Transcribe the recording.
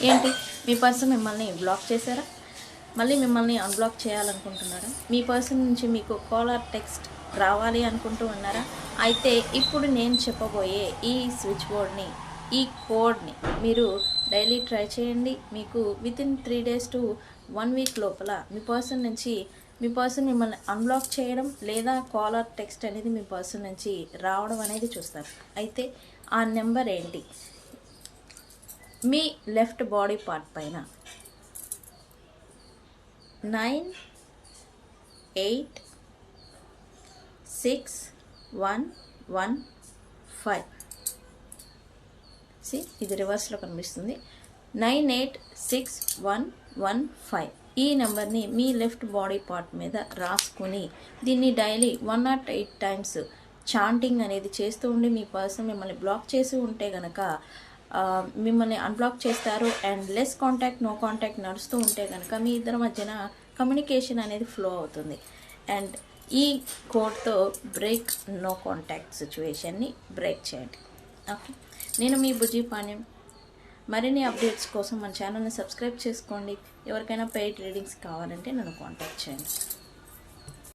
ఏంటి మీ పర్సన్ మిమ్మల్ని బ్లాక్ చేశారా? మళ్ళీ మిమ్మల్ని అన్బ్లాక్ చేయాలనుకుంటున్నారా? మీ పర్సన్ నుంచి మీకు కాల్ ఆర్ టెక్స్ట్ రావాలి అనుకుంటూ ఉన్నారా? అయితే ఇప్పుడు నేను చెప్పబోయే ఈ స్విచ్ బోర్డ్ని, ఈ కోడ్ని మీరు డైలీ ట్రై చేయండి. మీకు వితిన్ 3 days టు 1 week లోపల మీ పర్సన్ నుంచి మీ పర్సన్ మిమ్మల్ని అన్బ్లాక్ చేయడం లేదా కాల్ ఆర్ టెక్స్ట్ అనేది మీ పర్సన్ నుంచి రావడం అనేది చూస్తారు. అయితే ఆ నెంబర్ ఏంటి? మీ లెఫ్ట్ బాడీ పార్ట్ పైన 986115 ఇది రివర్స్లో కనిపిస్తుంది. 986115 ఈ నెంబర్ని మీ లెఫ్ట్ బాడీ పార్ట్ మీద రాసుకుని దీన్ని డైలీ 108 times చాంటింగ్ అనేది చేస్తూ ఉండి మీ పర్సన్ మిమ్మల్ని బ్లాక్ చేసి ఉంటే గనక మిమ్మల్ని అన్బ్లాక్ చేస్తారు. And less contact no contact నడుస్తూ ఉంటే కనుక మీ ఇద్దరి మధ్యన కమ్యూనికేషన్ అనేది ఫ్లో అవుతుంది. అండ్ ఈ కోడ్తో బ్రేక్ నో కాంటాక్ట్ సిచ్యువేషన్ని బ్రేక్ చేయండి. ఓకే, నేను మీ బుజ్జి పాణ్యం. మరిన్ని అప్డేట్స్ కోసం మన ఛానల్ని సబ్స్క్రైబ్ చేసుకోండి. ఎవరికైనా పెయిడ్ రీడింగ్స్ కావాలంటే నన్ను కాంటాక్ట్ చేయండి.